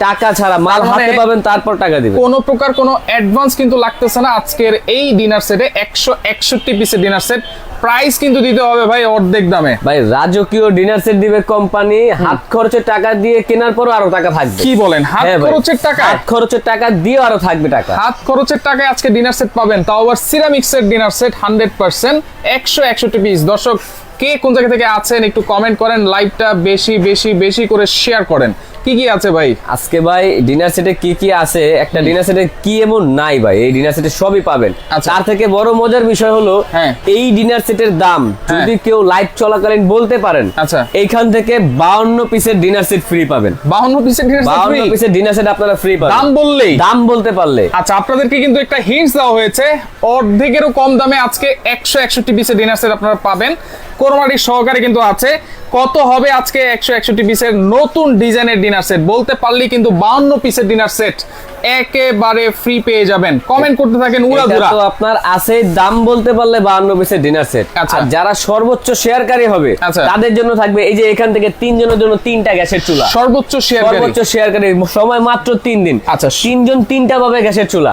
টাকা ছাড়া মাল হাতে পাবেন, তারপর টাকা দিবেন। কোনো প্রকার কোনো অ্যাডভান্স কিন্তু লাগতেছে না আজকের এই ডিনার সেটে। 161 পিসের ডিনার সেট, প্রাইস কিন্তু দিতে হবে ভাই অর্ধেক দামে। ভাই রাজকীয় ডিনার সেট দিবে কোম্পানি, হাত খরচের টাকা দিয়ে কেনার পরও আরো টাকা থাকবে। কি বলেন, হাত হ্যাঁ ভাই, খরচের টাকা? হাত খরচের টাকা দিয়ে আরো থাকবে টাকা। হাত খরচের টাকায় আজকে ডিনার সেট পাবেন, তাও আবার সিরামিক্সের ডিনার সেট 100%, 161 পিস। দর্শক কে কোন জায়গা থেকে আছেন একটু কমেন্ট করেন, লাইভটা বেশি বেশি বেশি করে শেয়ার করেন। কি কি আছে ভাই আজকে? ভাই ডিনার সেটে কি কি আছে, একটা ডিনার সেটে কি এমন নাই ভাই, এই ডিনার সেটে সবই পাবেন। আচ্ছা। তার থেকে বড় মজার বিষয় হলো হ্যাঁ। এই ডিনার সেটের দাম যদি কেউ লাইভ চলাকালীন বলতে পারেন, আচ্ছা, এইখান থেকে 52 পিসের ডিনার সেট ফ্রি পাবেন। 52 পিসের ডিনার সেট ফ্রি? 52 পিসের ডিনার সেট আপনারা ফ্রি পাবেন দাম বললেই, দাম বলতে পারলে। আচ্ছা, আপনাদেরকে কিন্তু একটা হিন্টস দেওয়া হয়েছে, অর্ধেকেরও কম দামে আজকে 161 পিসের ডিনার সেট আপনারা পাবেন, কোরবানির সহকারে কিন্তু আছে। কত হবে আজকে 161 পিসের নতুন ডিজাইনের ডিনার সেট? বলতে পারলেই কিন্তু 52 পিসের ডিনার সেট একেবারে ফ্রি পেয়ে যাবেন। কমেন্ট করতে থাকেন উড়াধুরা। তো আপনার আছে, দাম বলতে পারলে 52 পিসের ডিনার সেট। আচ্ছা। আর যারা সর্বোচ্চ শেয়ারকারী হবে আচ্ছা। তাদের জন্য থাকবে এই যে এখান থেকে 3 জনের জন্য 3টা গ্যাসের চুলা। সর্বোচ্চ শেয়ার, সর্বোচ্চ শেয়ারকারী, সময় মাত্র 3 দিন। আচ্ছা, 3 জন 3টা পাবে গ্যাসের চুলা।